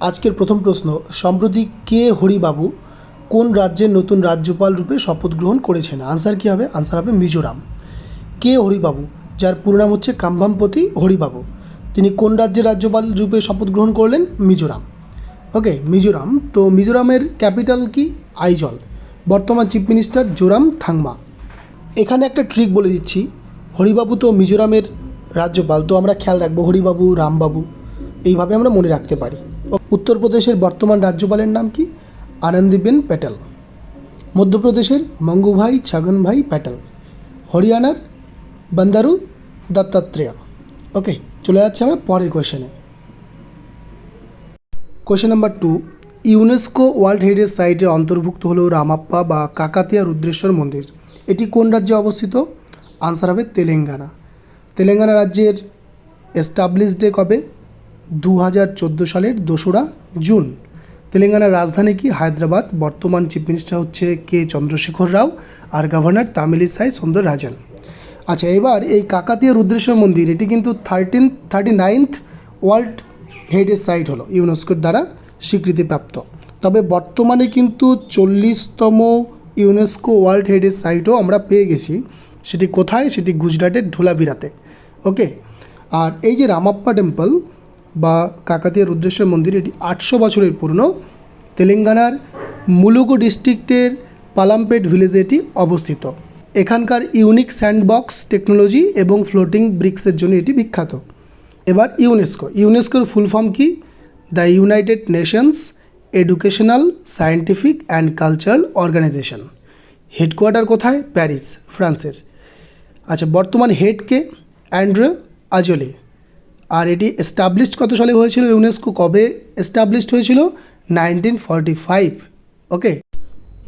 আজকের প্রথম প্রশ্ন, সম্প্রতি কে হরিবাবু কোন রাজ্যের নতুন রাজ্যপাল রূপে শপথ গ্রহণ করেছেন? আনসার কী হবে? আনসার হবে মিজোরাম। কে হরিবাবু, যার পুরো নাম হচ্ছে কাম্ভামপতি হরিবাবু, তিনি কোন রাজ্যের রাজ্যপাল রূপে শপথ গ্রহণ করলেন? মিজোরাম। ওকে, মিজোরাম। তো মিজোরামের ক্যাপিটাল কি? আইজল। বর্তমান চিফ মিনিস্টার জোরাম থাংমা। এখানে একটা ট্রিক বলে দিচ্ছি, হরিবাবু তো মিজোরামের রাজ্যপাল, তো আমরা খেয়াল রাখবো হরিবাবু, রামবাবু, এইভাবে আমরা মনে রাখতে পারি। উত্তরপ্রদেশের বর্তমান রাজ্যপালের নাম কি? আনন্দীবেন প্যাটেল। মধ্যপ্রদেশের মঙ্গুভাই ছগনভাই প্যাটেল। হরিয়ানার বান্দারু দত্তাত্রেয়। ওকে, চলে যাচ্ছে আমরা পরের কোয়েশনে। Question number 2, UNESCO world heritage সাইটের অন্তর্ভুক্ত হলো রামাপ্পা বা কাকাতিয়া রুদ্রেশ্বর মন্দির। এটি কোন রাজ্যে অবস্থিত? আনসার হবে তেলেঙ্গানা। তেলেঙ্গানা রাজ্যের এস্টাবলিশ ডে কবে? 2014 সালের 2রা জুন। তেলেঙ্গানার রাজধানী কি? হায়দ্রাবাদ। বর্তমান চিফ মিনিস্টার হচ্ছে কে চন্দ্রশেখর রাও, আর গভর্নর তামিলিসাই সৌন্দররাজন। আচ্ছা, এবার এই কাকাতিয়া রুদ্রেশ্বর মন্দির, এটি কিন্তু 39th ওয়ার্ল্ড হেরিটেজ সাইট হলো, ইউনেস্কোর দ্বারা স্বীকৃতিপ্রাপ্ত। তবে বর্তমানে কিন্তু 40তম ইউনেস্কো ওয়ার্ল্ড হেরিটেজ সাইটও আমরা পেয়ে গেছি। সেটি কোথায়? সেটি গুজরাটের ধোলাভিরাতে। ওকে, আর এই যে রামাপ্পা টেম্পল বা কাকাতিয়া রুদ্রেশ্বর মন্দির, এটি 800 বছরের পুরনো। তেলেঙ্গানার মুলুগু ডিস্ট্রিক্টের পালামপেট ভিলেজে এটি অবস্থিত। এখানকার ইউনিক স্যান্ডবক্স টেকনোলজি এবং ফ্লোটিং ব্রিক্সের জন্য এটি বিখ্যাত। এবার ইউনেস্কোর ফুল ফর্ম কি? The United Nations educational, scientific and cultural organisation. Headquarter কোথায়? প্যারিস, ফ্রান্সের। আচ্ছা, বর্তমান হেড কে? অ্যান্ড্রে আজোলে। আর এটি এস্টাবলিশড কত সালে হয়েছিল? ইউনেস্কো কবে এস্টাবলিশড হয়েছিল? 1945। ওকে,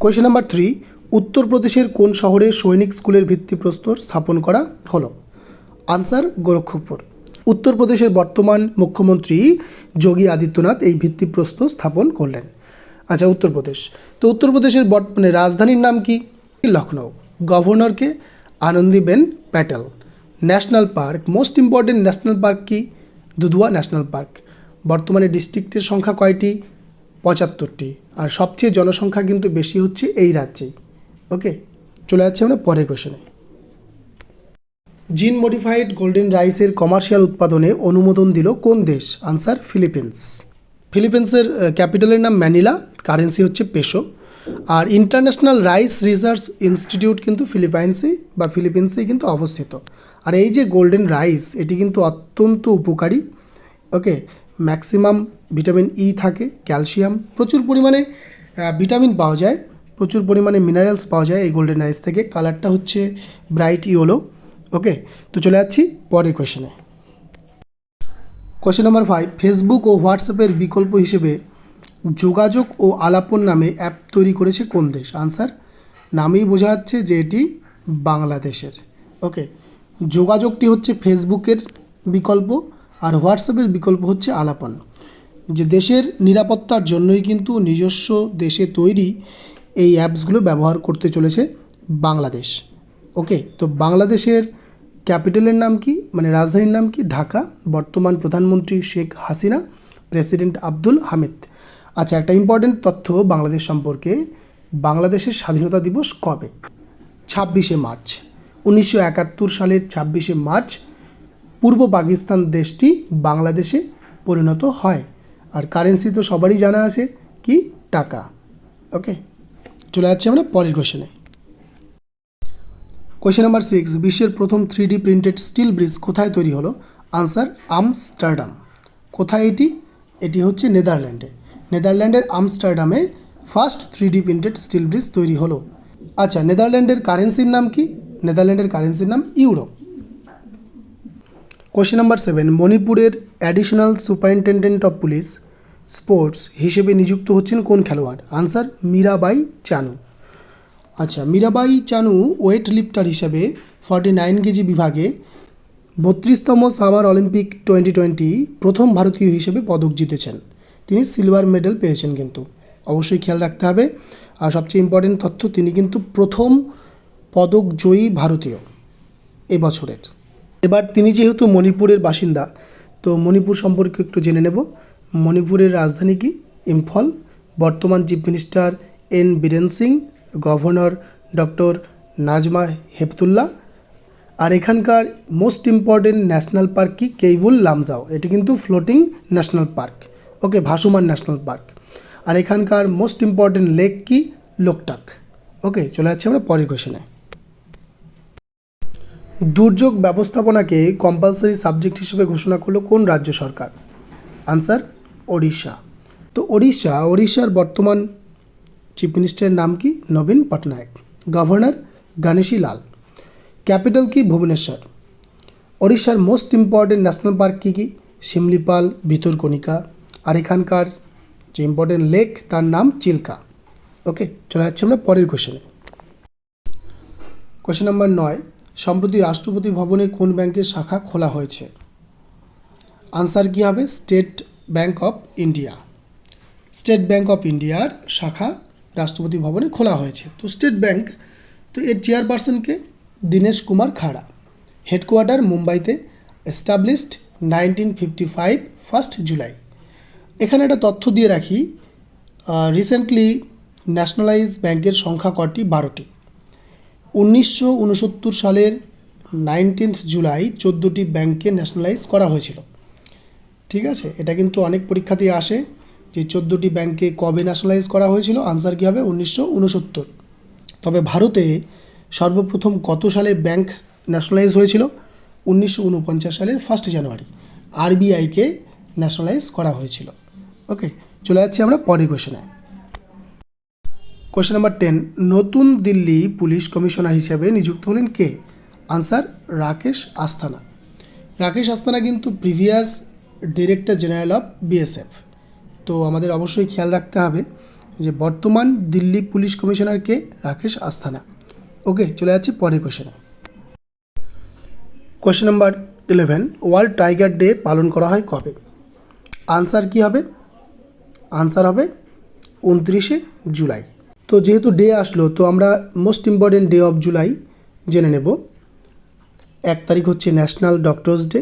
কোয়েশ্চেন নাম্বার 3, উত্তরপ্রদেশের কোন শহরে সৈনিক স্কুলের ভিত্তিপ্রস্তর স্থাপন করা হলো? আনসার গোরক্ষপুর। উত্তরপ্রদেশের বর্তমান মুখ্যমন্ত্রী যোগী আদিত্যনাথ এই ভিত্তিপ্রস্তর স্থাপন করলেন। আচ্ছা, উত্তরপ্রদেশ। তো উত্তরপ্রদেশের রাজধানীর নাম কি? লখনৌ। গভর্নরকে? Anandiben Patel. National park, most important national park কি? Dudhwa national park. বর্তমানে ডিস্ট্রিক্টের সংখ্যা কয়টি? 75টি। আর সবচেয়ে জনসংখ্যা কিন্তু বেশি হচ্ছে এই রাজ্যেই। ওকে, চলে যাচ্ছে আমরা পরের কোয়েশনে। জিন মডিফাইড গোল্ডেন রাইসের কমার্শিয়াল উৎপাদনে অনুমোদন দিল কোন দেশ? Answer Philippines. ফিলিপিন্সের ক্যাপিটালের নাম ম্যানিলা, কারেন্সি হচ্ছে পেসো। আর ইন্টারন্যাশনাল রাইস রিসার্চ ইনস্টিটিউট কিন্তু ফিলিপিন্সেই কিন্তু অবস্থিত। আর এই যে গোল্ডেন রাইস, এটি কিন্তু অত্যন্ত উপকারী। ওকে, ম্যাক্সিমাম ভিটামিন ই থাকে, ক্যালসিয়াম, প্রচুর পরিমাণে ভিটামিন পাওয়া যায়, প্রচুর পরিমাণে মিনারেলস পাওয়া যায় এই গোল্ডেন রাইস থেকে। কালারটা হচ্ছে ব্রাইট ইয়েলো। ওকে, তো চলে যাচ্ছি পরের কোয়েশনে। কোয়েশন নাম্বার 5, ফেসবুক ও হোয়াটসঅ্যাপের বিকল্প হিসেবে যোগাযোগ ও আলাপন নামে অ্যাপ তৈরি করেছে কোন দেশ? আনসার, নামেই বোঝা যাচ্ছে যে এটি বাংলাদেশের। ওকে, যোগাযোগটি হচ্ছে ফেসবুকের বিকল্প, আর হোয়াটসঅ্যাপের বিকল্প হচ্ছে আলাপন। যে দেশের নিরাপত্তার জন্যই কিন্তু নিজস্ব দেশে তৈরি এই অ্যাপসগুলো ব্যবহার করতে চলেছে বাংলাদেশ। ওকে, তো বাংলাদেশের ক্যাপিটালের নাম কি, রাজধানীর নাম কি? ঢাকা। বর্তমান প্রধানমন্ত্রী শেখ হাসিনা, প্রেসিডেন্ট আব্দুল হামিদ। আচ্ছা, একটা ইম্পর্টেন্ট তথ্য বাংলাদেশ সম্পর্কে, বাংলাদেশের স্বাধীনতা দিবস কবে? 26শে মার্চ। 1971 সালের 26শে মার্চ পূর্ব পাকিস্তান দেশটি বাংলাদেশে পরিণত হয়। আর কারেন্সি তো সবারই জানা আছে, কি? টাকা। ওকে, চলে যাচ্ছে আমরা পরের কোয়েশনে। কোয়েশন নাম্বার 6, বিশ্বের প্রথম 3D প্রিন্টেড স্টিল ব্রিজ কোথায় তৈরি হলো? Answer, Amsterdam. কোথায় এটি? এটি হচ্ছে নেদারল্যান্ডে। নেদারল্যান্ডের আমস্টারডামে first 3D printed steel bridge তৈরি হলো। আচ্ছা, নেদারল্যান্ডের কারেন্সির নাম কি? নেদারল্যান্ডের কারেন্সির নাম ইউরো। কোয়েশ্চেন নাম্বার 7, মণিপুরের additional superintendent of police sports হিসেবে নিযুক্ত হচ্ছেন কোন খেলোয়াড়? আনসার, মীরাবাই চানু। আচ্ছা, মীরাবাই চানু ওয়েট লিফটার হিসেবে 49 কেজি বিভাগে 32তম সামার অলিম্পিক 2020 প্রথম ভারতীয় হিসেবে পদক জিতেছেন। তিনি সিলভার মেডেল পেয়েছেন, কিন্তু অবশ্যই খেয়াল রাখতে হবে। আর সবচেয়ে ইম্পর্টেন্ট তথ্য, তিনি কিন্তু প্রথম পদক জয়ী ভারতীয় এবছরের। এবার তিনি যেহেতু মণিপুরের বাসিন্দা, তো মণিপুর সম্পর্কে একটু জেনে নেব। মণিপুরের রাজধানী কি? ইম্ফল। বর্তমান chief minister N Biren Singh, governor doctor Najma Heptulla. আর এখানকার মোস্ট ইম্পর্টেন্ট ন্যাশনাল পার্ক কি? কেইবুল লামজাও। এটি কিন্তু ফ্লোটিং ন্যাশনাল পার্ক, ওকে, ভাসমান ন্যাশনাল পার্ক। আর এখানকার মোস্ট ইম্পর্টেন্ট লেক কি? লোকটাক। ওকে, চলে যাচ্ছে আমরা পরের কোশ্চেনে। দুর্যোগ ব্যবস্থাপনাকে কম্পালসারি সাবজেক্ট হিসেবে ঘোষণা করলো কোন রাজ্য সরকার? আনসার ওড়িশা। তো ওড়িশার বর্তমান চিফ মিনিস্টারের নাম কি? নবীন পটনায়ক। গভর্নর গণেশী লাল। ক্যাপিটাল কি? ভুবনেশ্বর। ওড়িশার মোস্ট ইম্পর্টেন্ট ন্যাশনাল পার্ক কী কী? শিমলিপাল, ভিতরকণিকা। আর এখানকার যে ইম্পর্টেন্ট লেক তার নাম চিল্কা। ওকে, চলে যাচ্ছে আমরা পরের কোশ্চেনে। কোশ্চেন নাম্বার 9, সম্প্রতি রাষ্ট্রপতি ভবনে কোন ব্যাংকের শাখা খোলা হয়েছে? আনসার কী হবে? State bank of India. State bank of ইন্ডিয়ার শাখা রাষ্ট্রপতি ভবনে খোলা হয়েছে। তো স্টেট ব্যাংক, তো এর চেয়ারপারসনকে? দীনেশ কুমার খাড়া। হেডকোয়ার্টার মুম্বাইতে। এস্টাবলিশড 1955 1 জুলাই। এখানে একটা তথ্য দিয়ে রাখি, রিসেন্টলি ন্যাশনালাইজ ব্যাংকের সংখ্যা কটি? 12টি। 1969 সালের 19 জুলাই 14টি ব্যাংককে ন্যাশনালাইজ করা হয়েছিল। ঠিক আছে, এটা কিন্তু অনেক পরীক্ষাতেই আসে যে 14টি ব্যাংককে কবে ন্যাশনালাইজ করা হয়েছিল। আনসার কী হবে? 1969। তবে ভারতে সর্বপ্রথম কত সালে ব্যাংক ন্যাশনালাইজ হয়েছিল? 1949 সালের 1 জানুয়ারি আরবিআইকে ন্যাশনালাইজ করা হয়েছিল। ওকে, চলে যাচ্ছি আমরা পরের কোশ্চেনে। কোশ্চেন নাম্বার 10, নতুন দিল্লি পুলিশ কমিশনার হিসেবে নিযুক্ত হলেন কে? আনসার রাকেশ আস্থানা। রাকেশ আস্থানা কিন্তু previous director general of BSF. তো আমাদের অবশ্যই খেয়াল রাখতে হবে যে বর্তমান দিল্লি পুলিশ কমিশনার কে? রাকেশ আস্থানা। ওকে, চলে যাচ্ছি পরের কোশ্চেনে। Question number 11, world tiger day পালন করা হয় কবে? আনসার কী হবে? আনসার হবে 29শে জুলাই। তো যেহেতু ডে আসলো, তো আমরা most important day of July জেনে নেব। 1 তারিখ হচ্ছে ন্যাশনাল ডক্টরস ডে।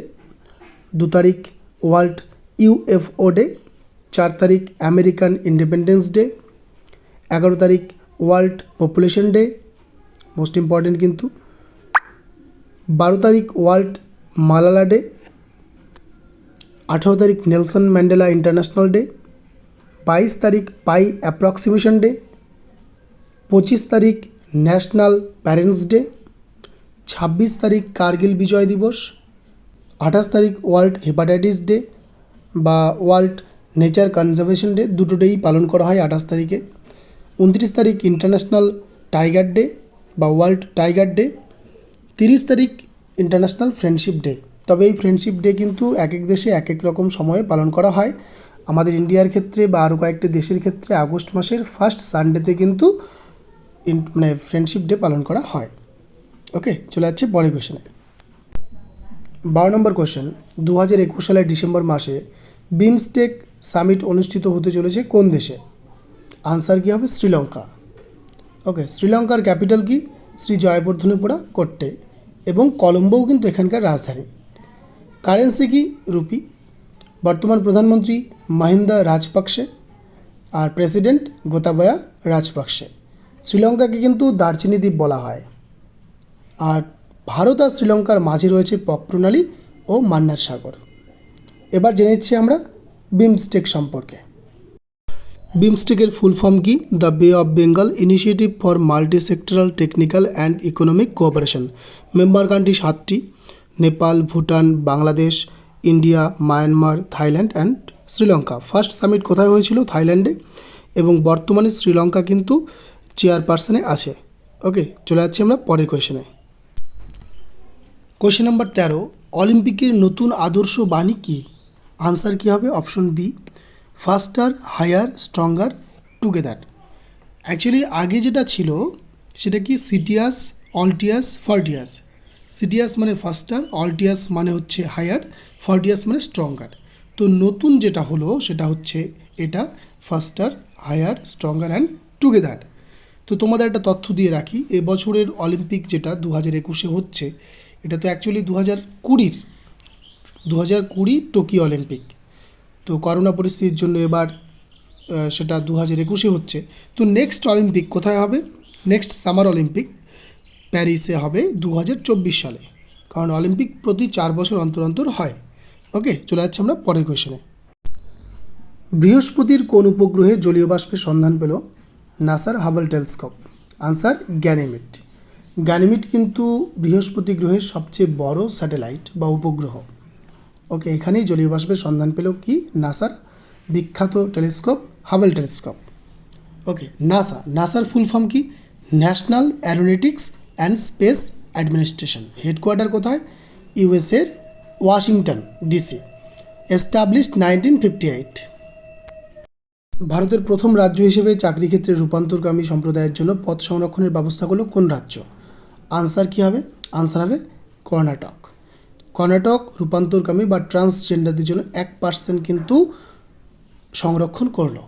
2 তারিখ ওয়ার্ল্ড ইউএফও ডে। 4 তারিখ আমেরিকান ইন্ডিপেন্ডেন্স ডে। 11 তারিখ world population day, most important কিন্তু। 12 তারিখ ওয়ার্ল্ড মালালা ডে। 18 তারিখ নেলসন ম্যান্ডেলা ইন্টারন্যাশনাল ডে। 22 তারিখ পাই অ্যাপ্রক্সিমেশন ডে। 25 তারিখ ন্যাশনাল প্যারেন্টস ডে। 26 তারিখ কার্গিল বিজয় দিবস। 28 তারিখ ওয়ার্ল্ড হেপাটাইটিস ডে বা ওয়ার্ল্ড নেচার কনজারভেশন ডে, দুটো ডেই পালন করা হয় 28 তারিখে। 29 তারিখ ইন্টারন্যাশনাল টাইগার ডে বা ওয়ার্ল্ড টাইগার ডে। 30 তারিখ ইন্টারন্যাশনাল ফ্রেন্ডশিপ ডে। তবে এই ফ্রেন্ডশিপ ডে কিন্তু এক এক দেশে এক এক রকম সময়ে পালন করা হয়। আমাদের ইন্ডিয়ার ক্ষেত্রে বা আরও কয়েকটি দেশের ক্ষেত্রে আগস্ট মাসের ফার্স্ট সানডেতে কিন্তু ফ্রেন্ডশিপ ডে পালন করা হয়। ওকে, চলে যাচ্ছে পরের কোশ্চেনে। 12 নম্বর কোশ্চেন, 2021 সালের ডিসেম্বর মাসে বিমস্টেক সামিট অনুষ্ঠিত হতে চলেছে কোন দেশে? আনসার কী হবে? শ্রীলঙ্কা। ওকে, শ্রীলঙ্কার ক্যাপিটাল কি? শ্রী জয়বর্ধনেপুরা কোট্টে। এবং কলম্বোও কিন্তু এখানকার রাজধানী। কারেন্সি কি? রুপি। বর্তমান প্রধানমন্ত্রী মহিন্দা রাজপাকসে আর প্রেসিডেন্ট গোতাবায়া রাজপাকসে। শ্রীলঙ্কাকে কিন্তু দারচিনি দ্বীপ বলা হয়। আর ভারত আর শ্রীলঙ্কার মাঝে রয়েছে পক প্রণালী ও মান্নার সাগর। এবার জেনে নিচ্ছি আমরা বিমস্টেক সম্পর্কে। বিমস্টেকের ফুল ফর্ম কি? The Bay of Bengal initiative for multi sectoral technical and economic cooperation. Member country 7টি: Nepal, Bhutan, Bangladesh, India, Myanmar, Thailand and Sri Lanka. First summit কোথায় হয়েছিল? থাইল্যান্ডে। এবং বর্তমানে শ্রীলঙ্কা কিন্তু চেয়ারপারসনে আছে। ওকে, চলে যাচ্ছি আমরা পরের কোয়েশ্চেনে। কোয়েশ্চেন নাম্বার 13, অলিম্পিকের নতুন আদর্শ বাণী কী? আনসার কী হবে? Option B, faster, higher, stronger, together. Actually আগে যেটা ছিল সেটা কি? সিটিয়াস, অল্টিয়াস, ফর্টিয়াস। সিটিয়াস মানে ফাস্টার, অল্টিয়াস মানে হচ্ছে হায়ার, ফর্টিয়াস মানে স্ট্রঙ্গার। তো নতুন যেটা হলো সেটা হচ্ছে এটা, faster, higher, stronger and together. তো তোমাদের একটা তথ্য দিয়ে রাখি, এবছরের অলিম্পিক যেটা 2021-এ হচ্ছে, এটা তো অ্যাকচুয়ালি 2020 টোকিও অলিম্পিক। তো করোনা পরিস্থিতির জন্য এবার সেটা 2021-এ হচ্ছে। তো নেক্সট অলিম্পিক কোথায় হবে? নেক্সট সামার অলিম্পিক প্যারিসে হবে 2024 সালে, কারণ অলিম্পিক প্রতি 4 বছর অন্তর অন্তর হয়। ওকে, চলে যাচ্ছে আমরা পরের কোয়েশনে। বৃহস্পতির কোন উপগ্রহে জলীয় বাষ্পের সন্ধান পেল নাসার Hubble telescope? Answer Ganymede. Ganymede কিন্তু বৃহস্পতি গ্রহের সবচেয়ে বড় স্যাটেলাইট বা উপগ্রহ। ওকে, এখানেই জলীয় বাষ্পের সন্ধান পেল কি নাসার বিখ্যাত টেলিস্কোপ হাবল টেলিস্কোপ। ওকে, নাসার ফুল ফর্ম কি? National Aeronautics and Space Administration. Headquarter কোথায়? ইউএসএর ওয়াশিংটন ডিসি। এস্টাবলিশড 1958। ভারতের প্রথম রাজ্য হিসেবে চাকরি ক্ষেত্রে রূপান্তরকামী সম্প্রদায়ের জন্য পদ সংরক্ষণের ব্যবস্থা করলো কোন রাজ্য? আনসার কী হবে? আনসার হবে কর্ণাটক। কর্ণাটক রূপান্তরকামী বা ট্রান্সজেন্ডারদের জন্য 1% কিন্তু সংরক্ষণ করলো।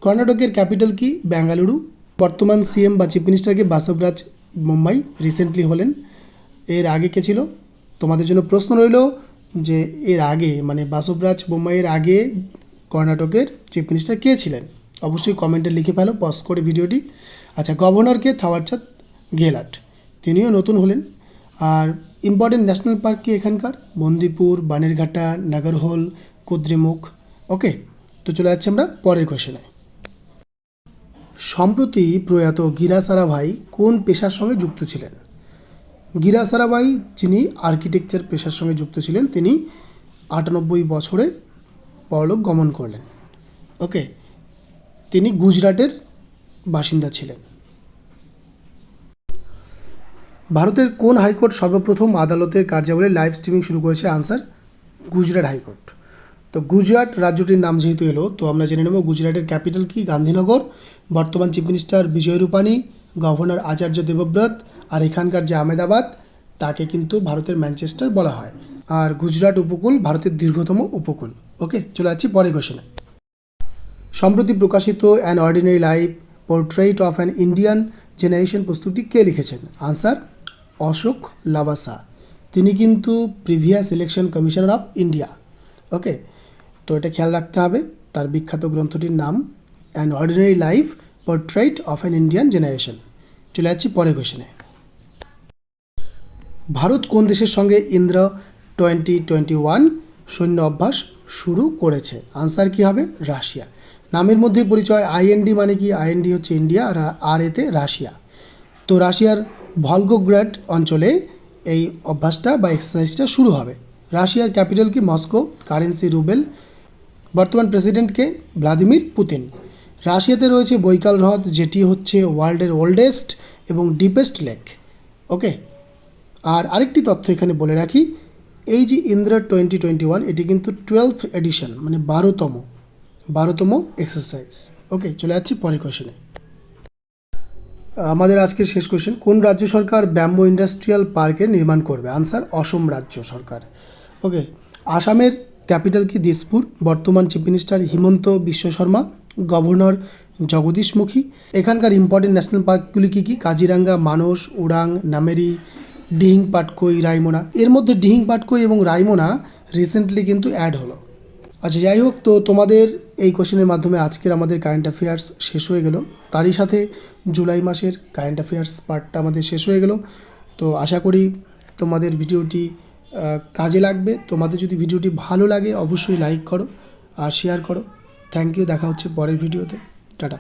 কর্ণাটকের ক্যাপিটাল কি? বেঙ্গালুরু। বর্তমান সিএম বা চিফ মিনিস্টারকে বাসবরাজ বোম্মাই রিসেন্টলি হলেন। এর আগে কে ছিল? তোমাদের জন্য প্রশ্ন রইল যে এর আগে মানে বাসবরাজ বোম্মাইয়ের আগে কর্ণাটকের চিফ মিনিস্টার কে ছিলেন? অবশ্যই কমেন্টে লিখে ফেলো পজ করে ভিডিওটি। আচ্ছা, গভর্নরকে থাওয়ারচাঁদ গেহলট, তিনিও নতুন হলেন। আর ইম্পর্টেন্ট ন্যাশনাল পার্ক কি এখানকার? বন্দিপুর, বানেরঘাটা, নাগরহোল, কুদ্রেমুখ। ওকে, তো চলে যাচ্ছি আমরা পরের কোয়েশনে। সম্প্রতি প্রয়াত গিরা সারাভাই কোন পেশার সঙ্গে যুক্ত ছিলেন? গিরা সারাভাই যিনি আর্কিটেকচার পেশার সঙ্গে যুক্ত ছিলেন, তিনি 98 বছরে পরলোক গমন করলেন। ওকে, তিনি গুজরাটের বাসিন্দা ছিলেন। ভারতের কোন হাইকোর্ট সর্বপ্রথম আদালতের কার্যাবলী লাইভ স্ট্রিমিং শুরু করেছে? Answer Gujarat high court. তো গুজরাট রাজ্যটির নাম যেহেতু এলো, তো আমরা জেনে নেব গুজরাটের ক্যাপিটাল কি? গান্ধীনগর। বর্তমান চিফ মিনিস্টার বিজয় রূপানি, গভর্নর আচার্য দেবব্রত, আর এখানকার যে আহমেদাবাদ তাকে কিন্তু ভারতের ম্যানচেস্টার বলা হয়। আর গুজরাট উপকূল ভারতের দীর্ঘতম উপকূল। ওকে, চলে যাচ্ছি পরের কোয়েশনে। সম্প্রতি প্রকাশিত an ordinary life portrait of an Indian generation পুস্তকটি কে লিখেছেন? আনসার অশোক লাভাসা। তিনি কিন্তু previous election commissioner of India. Okay, তো এটা খেয়াল রাখতে হবে। তার বিখ্যাত গ্রন্থটির নাম an ordinary life portrait of an Indian generation. চলে যাচ্ছি পরের কোয়েশনে। ভারত কোন দেশের সঙ্গে ইন্দ্র 2021 সৈন্য অভ্যাস শুরু করেছে? আনসার কী হবে? রাশিয়া। নামের মধ্যে পরিচয়। আইএনডি মানে কি? আইএনডি হচ্ছে ইন্ডিয়া আর আর এতে রাশিয়া। তো রাশিয়ার ভলগোগ্রাড অঞ্চলে এই অভ্যাসটা বা এক্সারসাইজটা শুরু হবে। রাশিয়ার ক্যাপিটাল কি? মস্কো। Currency rouble. বর্তমান প্রেসিডেন্টকে? Vladimir Putin. রাশিয়াতে রয়েছে বৈকাল হ্রদ, যেটি হচ্ছে ওয়ার্ল্ডের ওল্ডেস্ট এবং ডিপেস্ট লেক। ওকে, আর আরেকটি তথ্য এখানে বলে রাখি, এই যে ইন্দ্রা 2021 এটি কিন্তু 12th এডিশন মানে 12তম এক্সারসাইজ। ওকে, চলে যাচ্ছি পরের কোয়েশনে। আমাদের আজকের শেষ কোয়েশন, কোন রাজ্য সরকার ব্যাম্বো ইন্ডাস্ট্রিয়াল পার্কের নির্মাণ করবে? আনসার অসম রাজ্য সরকার। ওকে, আসামের ক্যাপিটাল কি? দিসপুর। বর্তমান chief minister Himanta Biswa Sarma, governor Jagdish Mukhi. এখানকার ইম্পর্টেন্ট ন্যাশনাল পার্কগুলি কী কী? কাজিরাঙ্গা, মানস, ওরাং, নামেরি, ডিহিং পাটকই, রায়মোনা। এর মধ্যে ডিহিং পাটকই এবং রায়মোনা রিসেন্টলি কিন্তু অ্যাড হলো। আচ্ছা, যাই হোক, তো তোমাদের এই কোশ্চেনের মাধ্যমে আজকের আমাদের কারেন্ট অ্যাফেয়ার্স শেষ হয়ে গেল। তারই সাথে জুলাই মাসের কারেন্ট অ্যাফেয়ার্স পার্টটা আমাদের শেষ হয়ে গেল। তো আশা করি তোমাদের ভিডিওটি কাজে লাগবে। তোমাদের যদি ভিডিওটি ভালো লাগে অবশ্যই লাইক করো আর শেয়ার করো। থ্যাংক ইউ, দেখা হচ্ছে পরের ভিডিওতে। টাটা।